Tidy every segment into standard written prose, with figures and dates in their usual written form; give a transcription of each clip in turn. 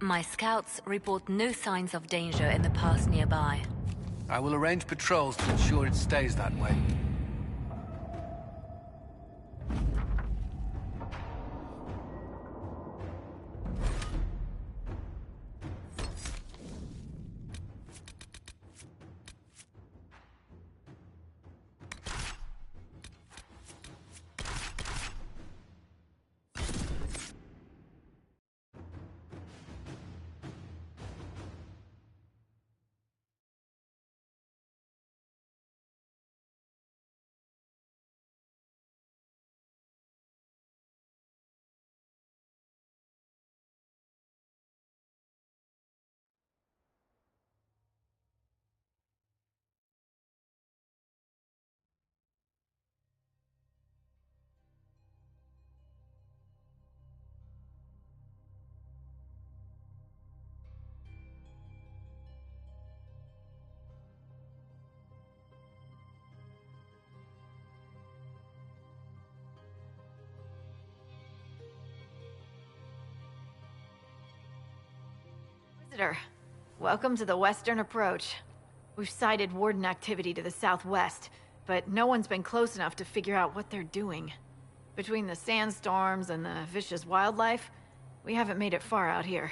My scouts report no signs of danger in the pass nearby. I will arrange patrols to ensure it stays that way. Visitor, welcome to the Western Approach. We've sighted Warden activity to the southwest, but no one's been close enough to figure out what they're doing. Between the sandstorms and the vicious wildlife, we haven't made it far out here.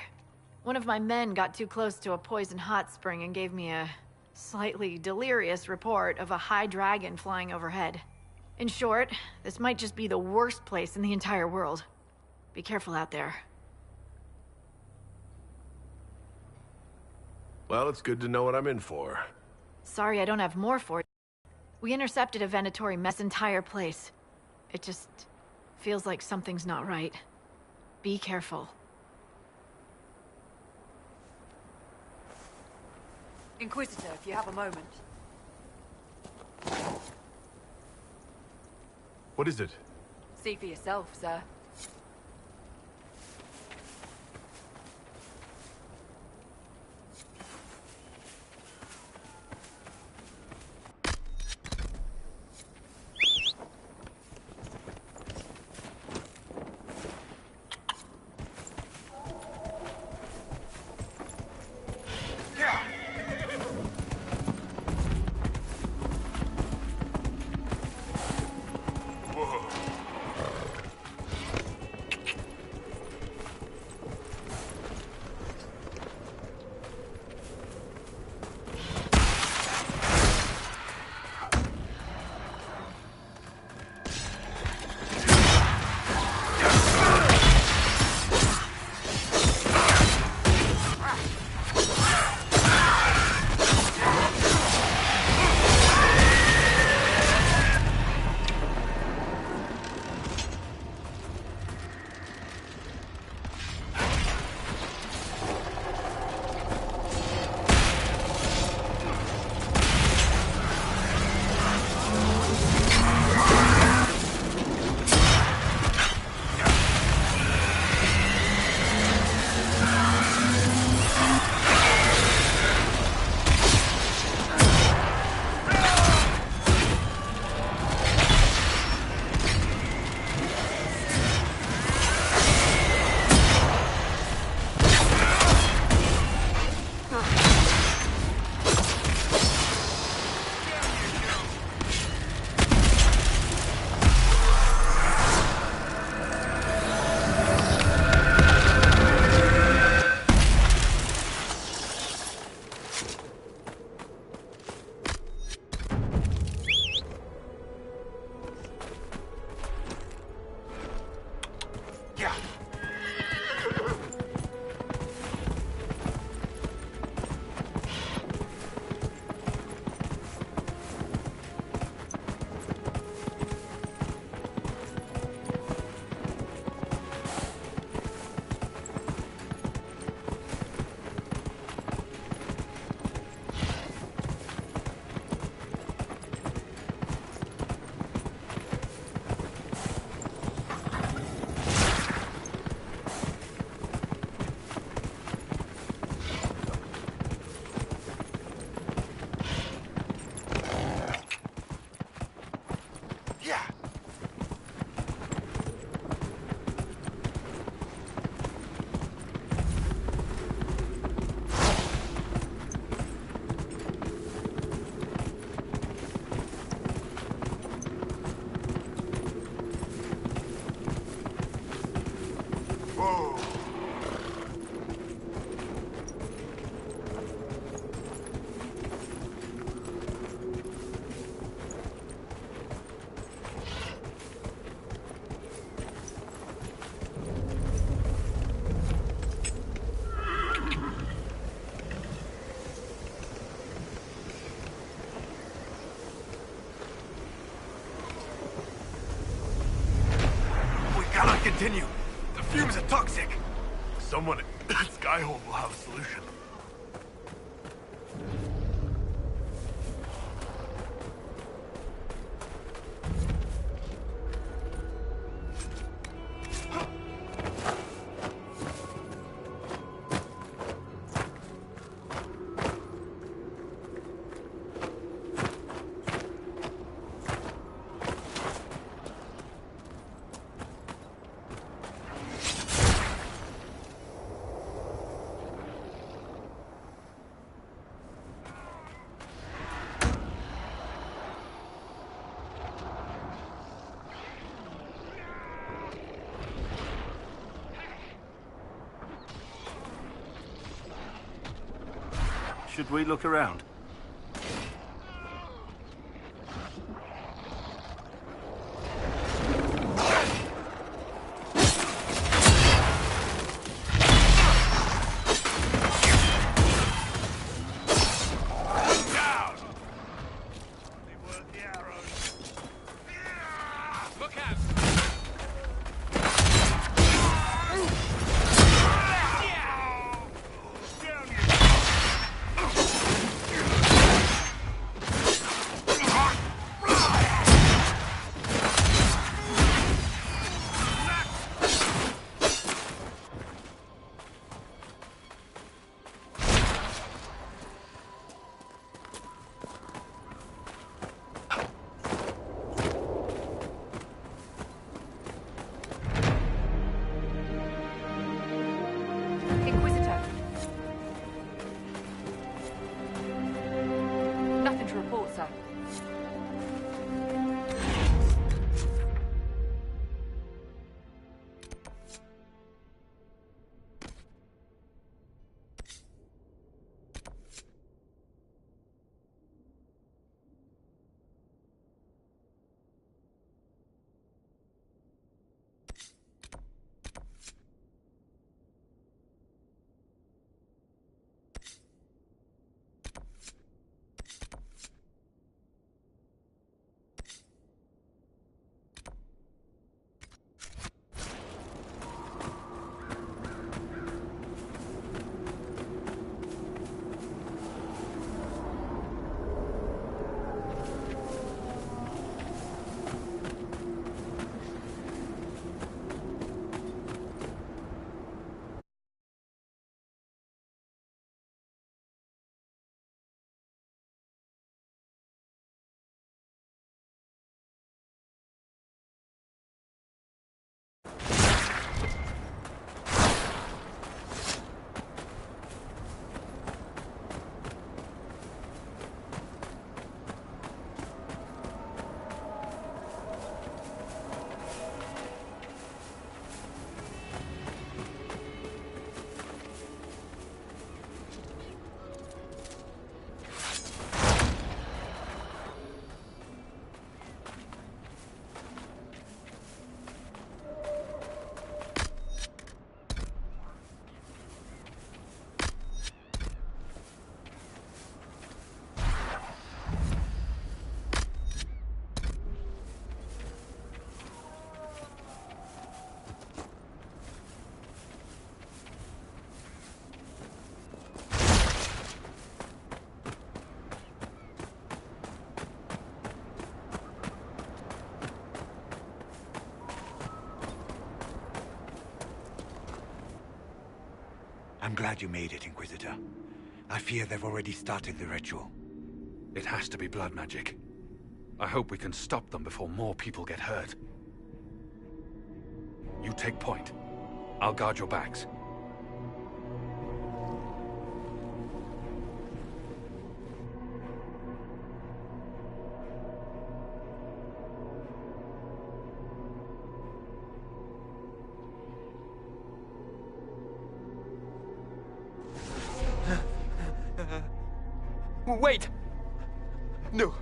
One of my men got too close to a poison hot spring and gave me a slightly delirious report of a high dragon flying overhead. In short, this might just be the worst place in the entire world. Be careful out there. Well, it's good to know what I'm in for. Sorry I don't have more for you. We intercepted a Venatori mess entire place. It just feels like something's not right. Be careful. Inquisitor, if you have a moment. What is it? See for yourself, sir. continue. The fumes are toxic. Someone at Skyhold will have a solution. Should we look around? Inquisitor. Nothing to report, sir. I'm glad you made it, Inquisitor. I fear they've already started the ritual. It has to be blood magic. I hope we can stop them before more people get hurt. You take point. I'll guard your backs. Wait! No.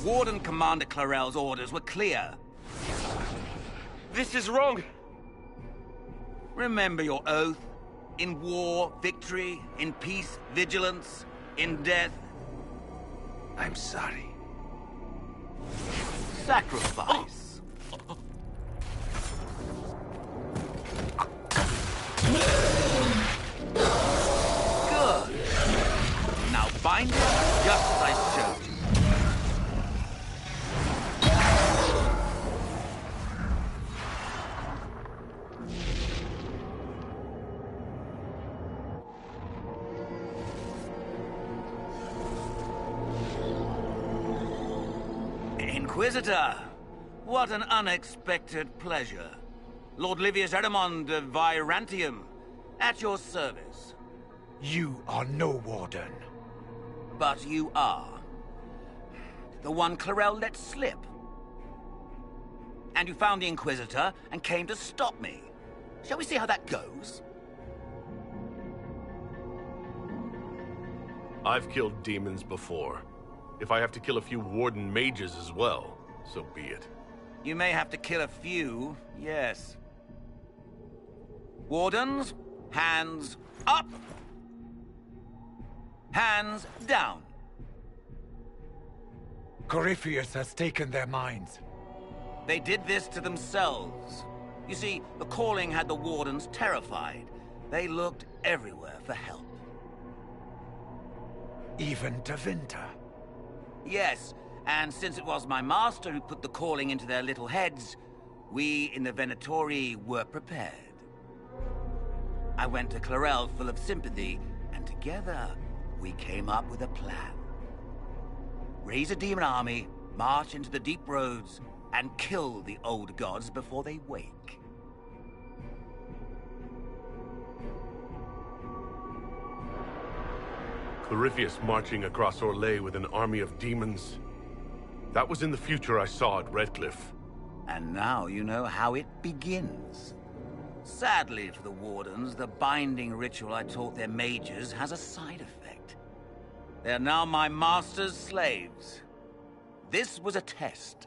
Warden Commander Clarel's orders were clear. This is wrong! Remember your oath. In war, victory. In peace, vigilance. In death... I'm sorry. sacrifice. Good. Now bind it just as I showed you. Inquisitor, what an unexpected pleasure. Lord Livius Erimond of Virantium, at your service. You are no warden. But you are. The one Clarel let slip. And you found the Inquisitor and came to stop me. Shall we see how that goes? I've killed demons before. If I have to kill a few warden mages as well, so be it. You may have to kill a few, yes. Wardens, hands up. Hands down. Corypheus has taken their minds. They did this to themselves. You see, the calling had the wardens terrified. They looked everywhere for help. Even to Vinter. Yes, and since it was my master who put the calling into their little heads, we in the Venatori were prepared. I went to Clarel full of sympathy, and together we came up with a plan. Raise a demon army, march into the deep roads, and kill the old gods before they wake. Corypheus marching across Orlais with an army of demons. That was in the future I saw at Redcliffe. And now you know how it begins. Sadly for the Wardens, the binding ritual I taught their mages has a side effect. They are now my master's slaves. This was a test.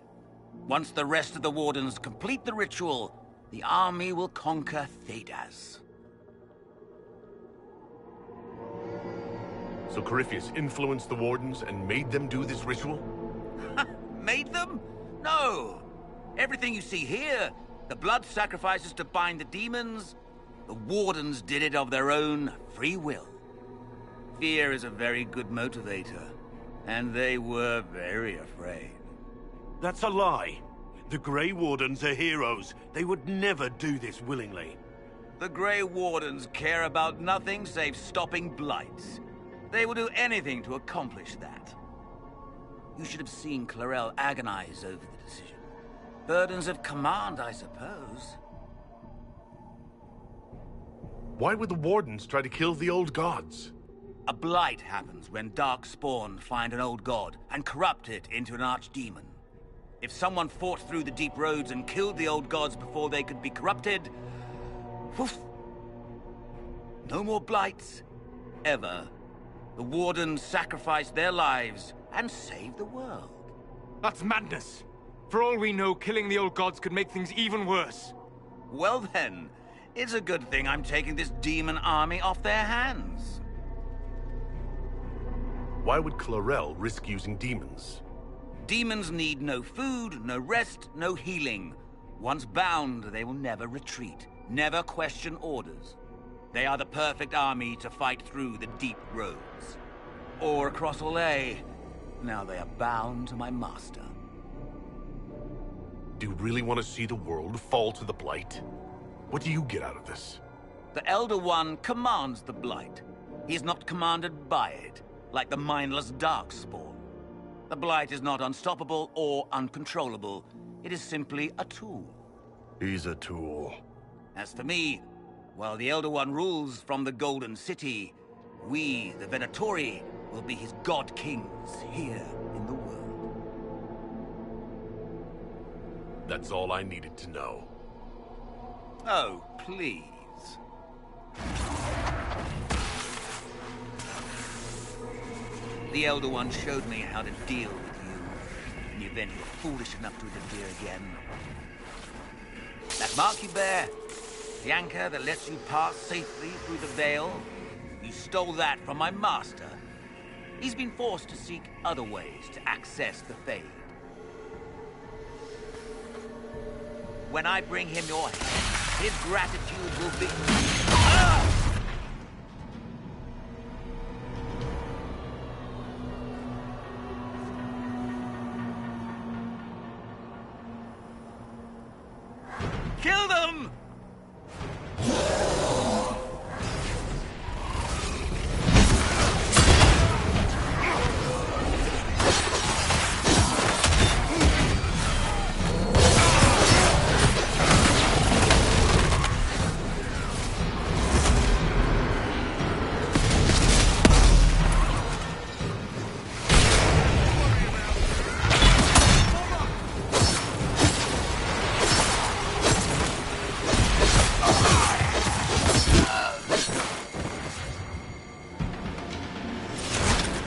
Once the rest of the Wardens complete the ritual, the army will conquer Thedas. So Corypheus influenced the Wardens and made them do this ritual? Made them? No! Everything you see here, the blood sacrifices to bind the demons, the Wardens did it of their own free will. Fear is a very good motivator, and they were very afraid. That's a lie. The Grey Wardens are heroes. They would never do this willingly. The Grey Wardens care about nothing save stopping blights. They will do anything to accomplish that. You should have seen Clarel agonize over the decision. Burdens of command, I suppose. Why would the Wardens try to kill the old gods? A blight happens when dark spawn find an old god and corrupt it into an archdemon. If someone fought through the deep roads and killed the old gods before they could be corrupted, woof, no more blights, ever. The Wardens sacrificed their lives and saved the world. That's madness. For all we know, killing the old gods could make things even worse. Well then, it's a good thing I'm taking this demon army off their hands. Why would Clarel risk using demons? Demons need no food, no rest, no healing. Once bound, they will never retreat, never question orders. They are the perfect army to fight through the deep roads. Or across Orlais. Now they are bound to my master. Do you really want to see the world fall to the Blight? What do you get out of this? The Elder One commands the Blight. He is not commanded by it, like the mindless Darkspawn. The Blight is not unstoppable or uncontrollable. It is simply a tool. He's a tool. As for me, while the Elder One rules from the Golden City, we, the Venatori, will be his god kings here in the world. That's all I needed to know. Oh, please. The Elder One showed me how to deal with you in the event you were foolish enough to interfere again. That mark you bear, the anchor that lets you pass safely through the veil, you stole that from my master. He's been forced to seek other ways to access the Fade. When I bring him your head, his gratitude will be... Ah! Kill them!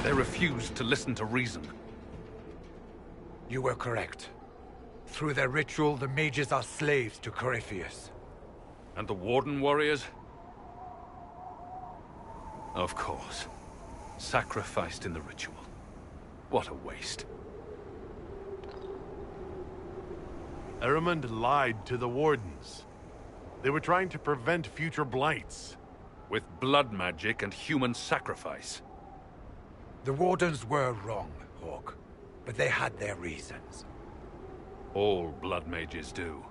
They refused to listen to reason. You were correct. Through their ritual, the mages are slaves to Corypheus. And the Warden warriors? Of course. Sacrificed in the ritual. What a waste. Ehrmund lied to the Wardens. They were trying to prevent future blights. With blood magic and human sacrifice. The Wardens were wrong, Hawk. But they had their reasons. All blood mages do.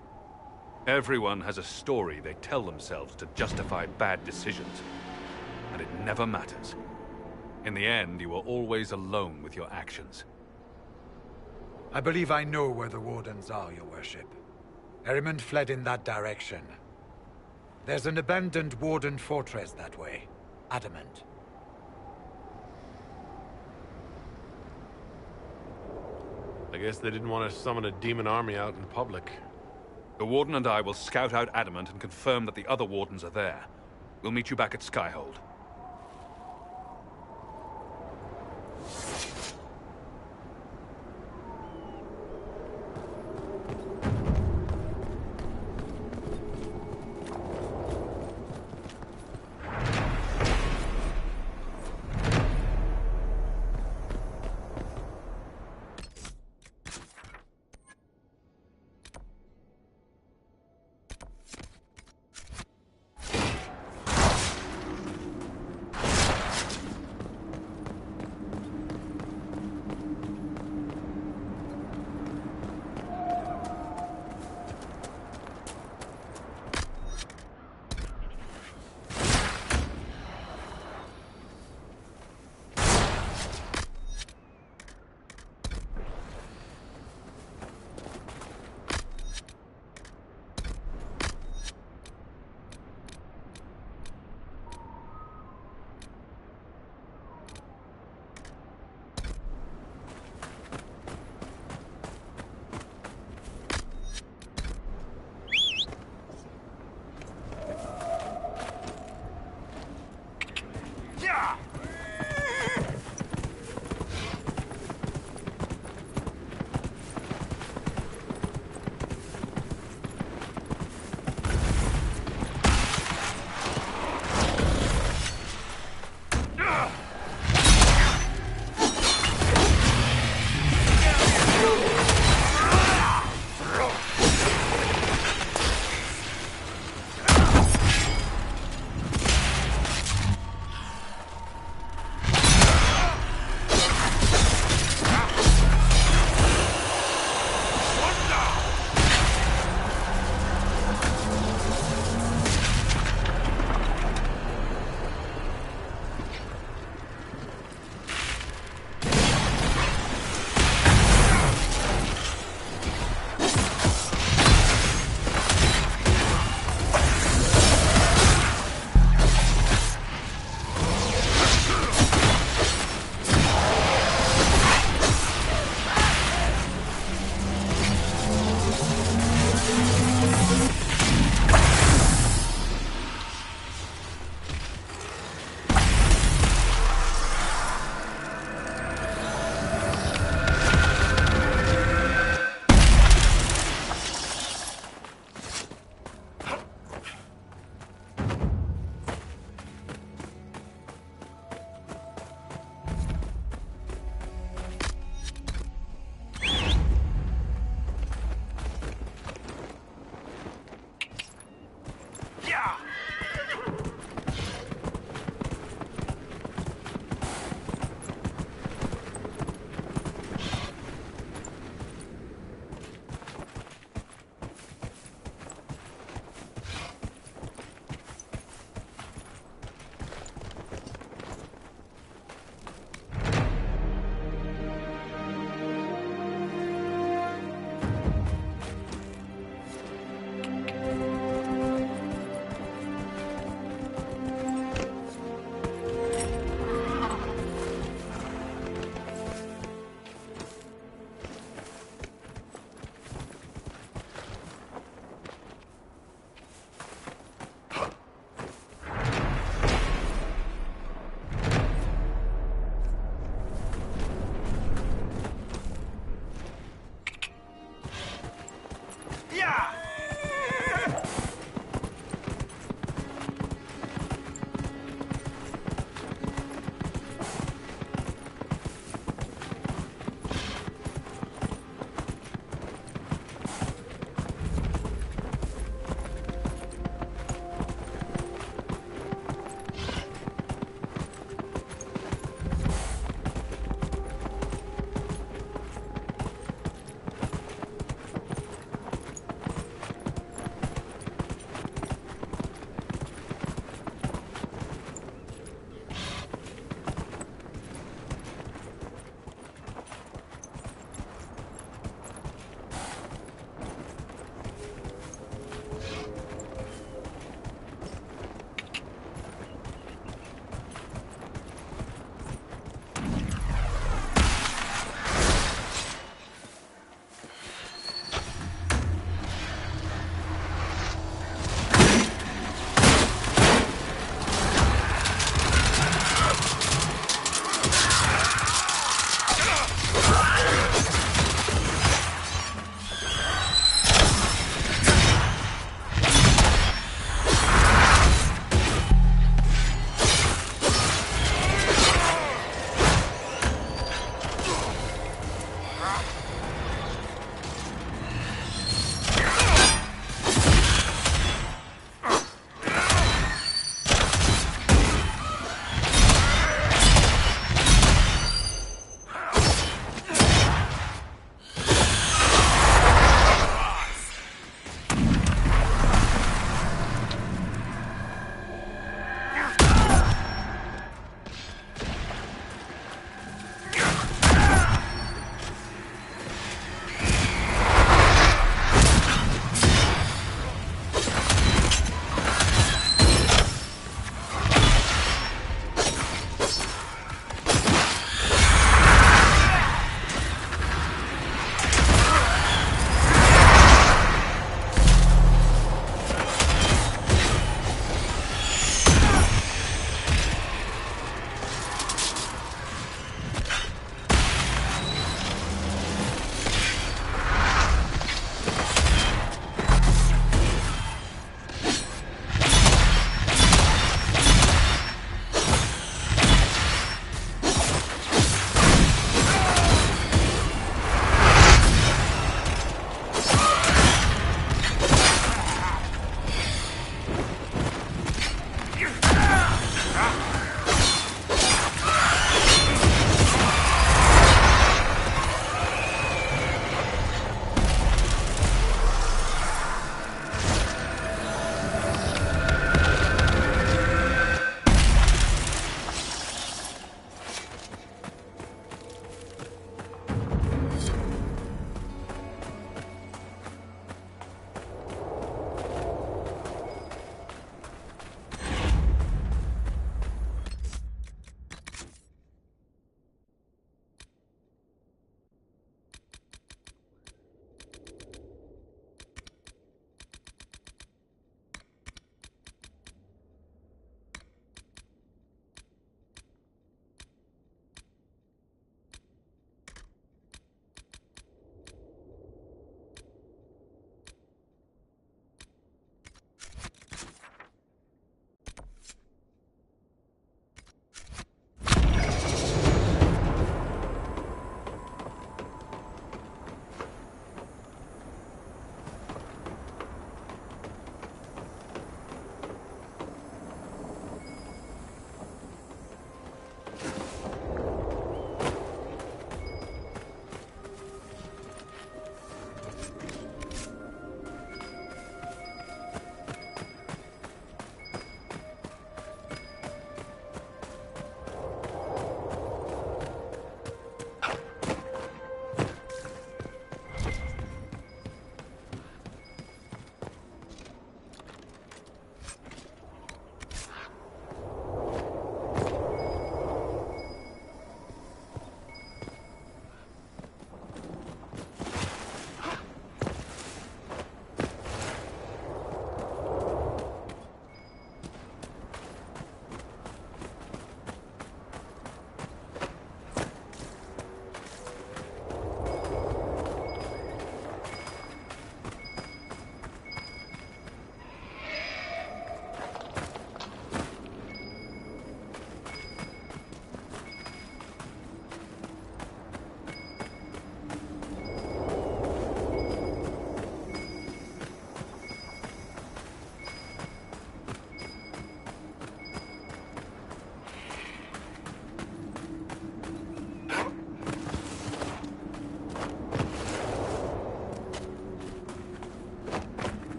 Everyone has a story they tell themselves to justify bad decisions. And it never matters. In the end, you are always alone with your actions. I believe I know where the Wardens are, Your Worship. Ehrmund fled in that direction. There's an abandoned Warden fortress that way. Adamant. I guess they didn't want to summon a demon army out in public. The Warden and I will scout out Adamant and confirm that the other Wardens are there. We'll meet you back at Skyhold.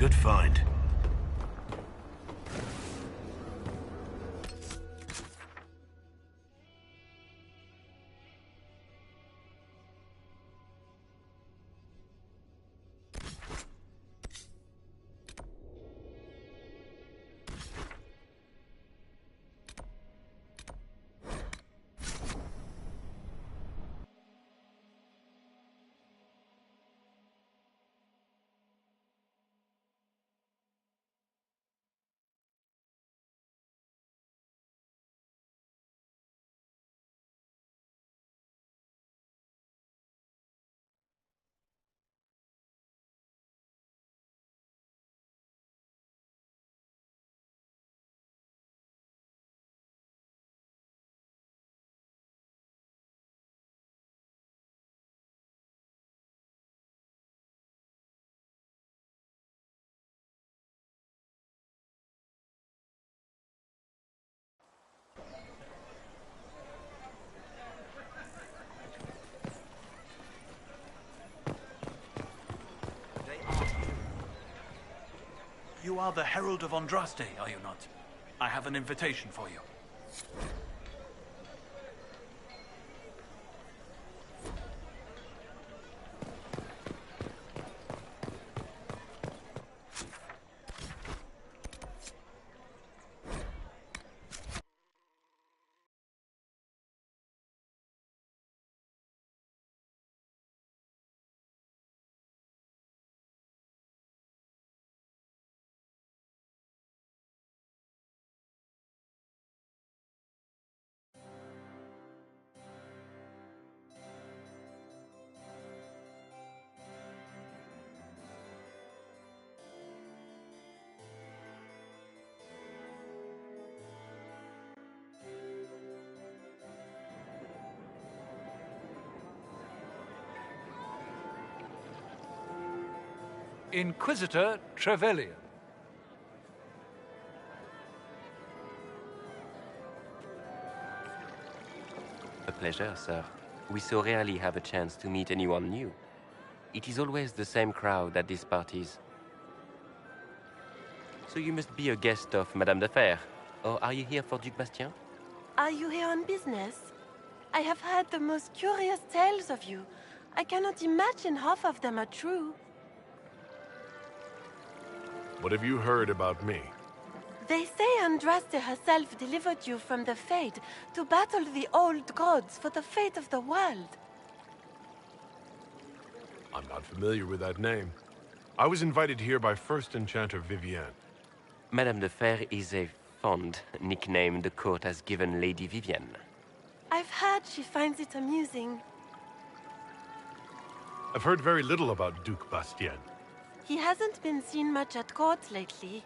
Good find. You are the Herald of Andraste, are you not? I have an invitation for you. Inquisitor Trevelyan. A pleasure, sir. We so rarely have a chance to meet anyone new. It is always the same crowd at these parties. So you must be a guest of Madame de Fer, or are you here for Duc Bastien? Are you here on business? I have heard the most curious tales of you. I cannot imagine half of them are true. What have you heard about me? They say Andraste herself delivered you from the Fate to battle the old gods for the fate of the world. I'm not familiar with that name. I was invited here by First Enchanter Vivienne. Madame de Fer is a fond nickname the court has given Lady Vivienne. I've heard she finds it amusing. I've heard very little about Duc Bastien. He hasn't been seen much at court lately.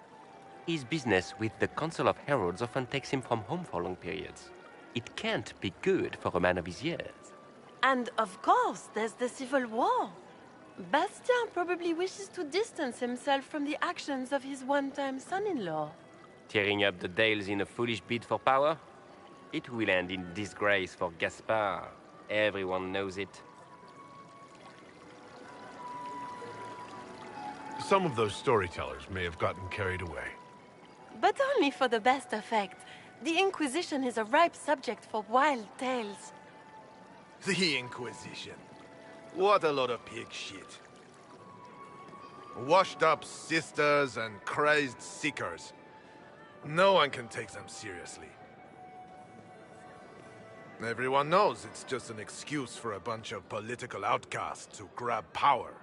His business with the Council of Heralds often takes him from home for long periods. It can't be good for a man of his years. And of course, there's the civil war. Bastien probably wishes to distance himself from the actions of his one-time son-in-law. Tearing up the Dales in a foolish bid for power? It will end in disgrace for Gaspard. Everyone knows it. Some of those storytellers may have gotten carried away. But only for the best effect. The Inquisition is a ripe subject for wild tales. The Inquisition. What a lot of pig shit. Washed-up sisters and crazed seekers. No one can take them seriously. Everyone knows it's just an excuse for a bunch of political outcasts to grab power.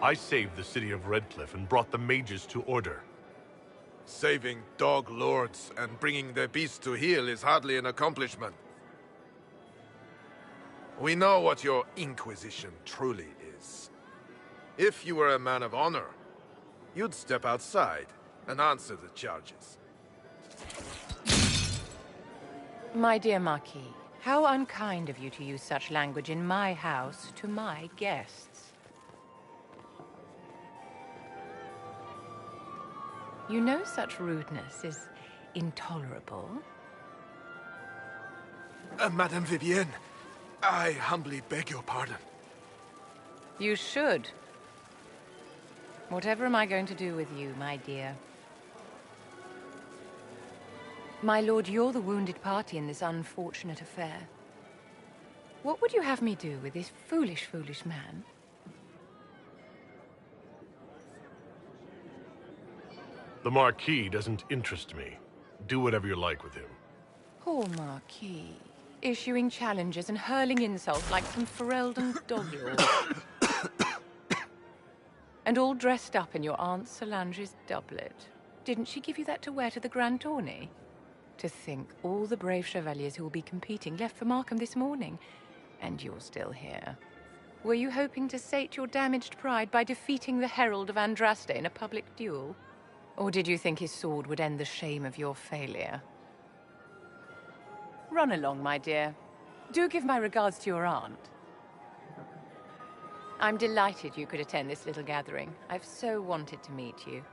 I saved the city of Redcliffe and brought the mages to order. Saving dog lords and bringing their beasts to heel is hardly an accomplishment. We know what your Inquisition truly is. If you were a man of honor, you'd step outside and answer the charges. My dear Marquis, how unkind of you to use such language in my house to my guests. You know such rudeness is intolerable? Madame Vivienne, I humbly beg your pardon. You should. Whatever am I going to do with you, my dear? My lord, you're the wounded party in this unfortunate affair. What would you have me do with this foolish, foolish man? The Marquis doesn't interest me. Do whatever you like with him. Poor Marquis. Issuing challenges and hurling insults like some Ferelden dog-lord. And all dressed up in your Aunt Solange's doublet. Didn't she give you that to wear to the Grand Tourney? To think all the brave chevaliers who will be competing left for Markham this morning, and you're still here. Were you hoping to sate your damaged pride by defeating the Herald of Andraste in a public duel? Or did you think his sword would end the shame of your failure? Run along, my dear. Do give my regards to your aunt. I'm delighted you could attend this little gathering. I've so wanted to meet you.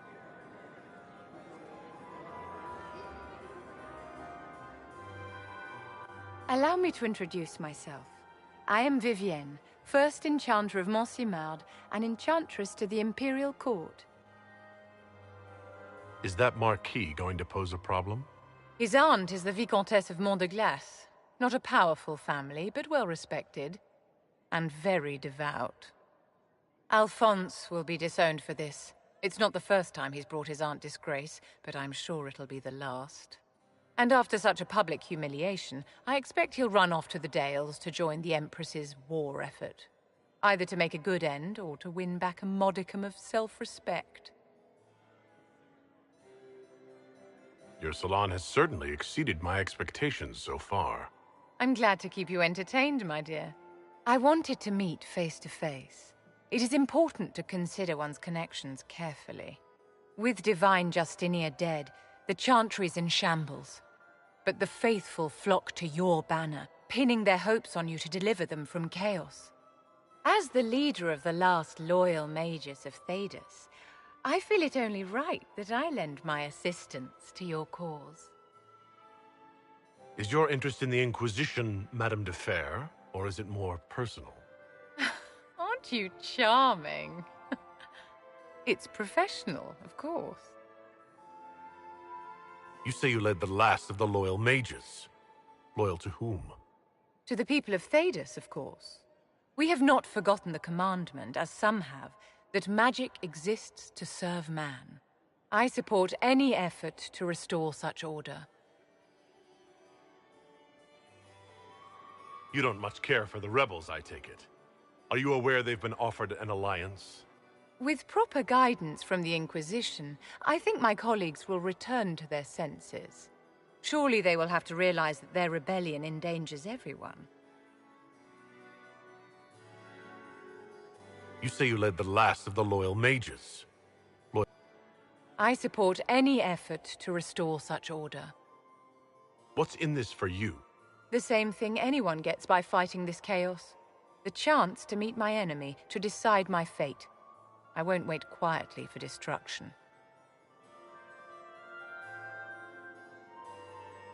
Allow me to introduce myself. I am Vivienne, first enchanter of Montsimard and enchantress to the Imperial Court. Is that Marquis going to pose a problem? His aunt is the Vicomtesse of Mont de Glace. Not a powerful family, but well respected. And very devout. Alphonse will be disowned for this. It's not the first time he's brought his aunt disgrace, but I'm sure it'll be the last. And after such a public humiliation, I expect he'll run off to the Dales to join the Empress's war effort. Either to make a good end, or to win back a modicum of self-respect. Your salon has certainly exceeded my expectations so far. I'm glad to keep you entertained, my dear. I wanted to meet face to face. It is important to consider one's connections carefully. With Divine Justinia dead, the Chantry's in shambles. But the faithful flock to your banner, pinning their hopes on you to deliver them from chaos. As the leader of the last loyal mages of Thedas, I feel it only right that I lend my assistance to your cause. Is your interest in the Inquisition, Madame de Fer, or is it more personal? Aren't you charming? It's professional, of course. You say you led the last of the loyal mages. Loyal to whom? To the people of Thedas, of course. We have not forgotten the commandment, as some have, that magic exists to serve man. I support any effort to restore such order. You don't much care for the rebels, I take it. Are you aware they've been offered an alliance? With proper guidance from the Inquisition, I think my colleagues will return to their senses. Surely they will have to realize that their rebellion endangers everyone. You say you led the last of the loyal mages. I support any effort to restore such order. What's in this for you? The same thing anyone gets by fighting this chaos. The chance to meet my enemy, to decide my fate. I won't wait quietly for destruction.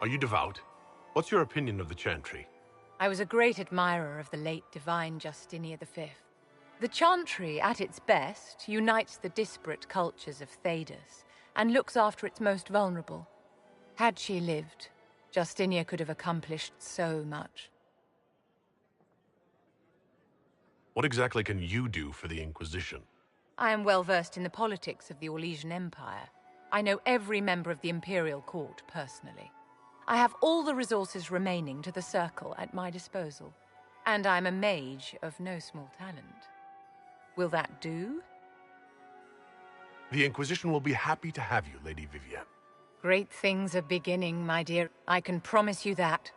Are you devout? What's your opinion of the Chantry? I was a great admirer of the late Divine Justinia V. The Chantry, at its best, unites the disparate cultures of Thedas and looks after its most vulnerable. Had she lived, Justinia could have accomplished so much. What exactly can you do for the Inquisition? I am well versed in the politics of the Orlesian Empire. I know every member of the Imperial Court personally. I have all the resources remaining to the Circle at my disposal. And I'm a mage of no small talent. Will that do? The Inquisition will be happy to have you, Lady Vivienne. Great things are beginning, my dear. I can promise you that.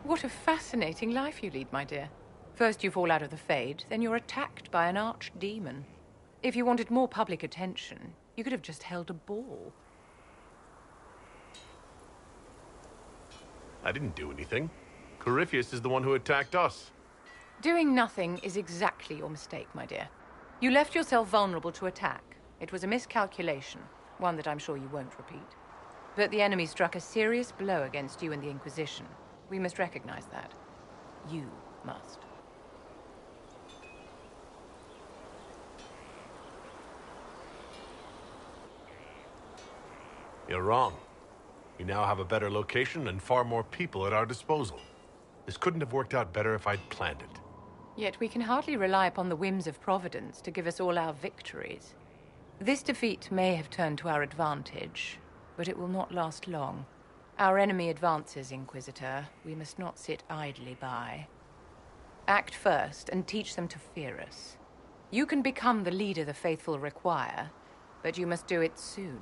What a fascinating life you lead, my dear. First you fall out of the Fade, then you're attacked by an archdemon. If you wanted more public attention, you could have just held a ball. I didn't do anything. Corypheus is the one who attacked us. Doing nothing is exactly your mistake, my dear. You left yourself vulnerable to attack. It was a miscalculation, one that I'm sure you won't repeat. But the enemy struck a serious blow against you and the Inquisition. We must recognize that. You must. You're wrong. We now have a better location and far more people at our disposal. This couldn't have worked out better if I'd planned it. Yet we can hardly rely upon the whims of Providence to give us all our victories. This defeat may have turned to our advantage, but it will not last long. Our enemy advances, Inquisitor. We must not sit idly by. Act first and teach them to fear us. You can become the leader the faithful require, but you must do it soon.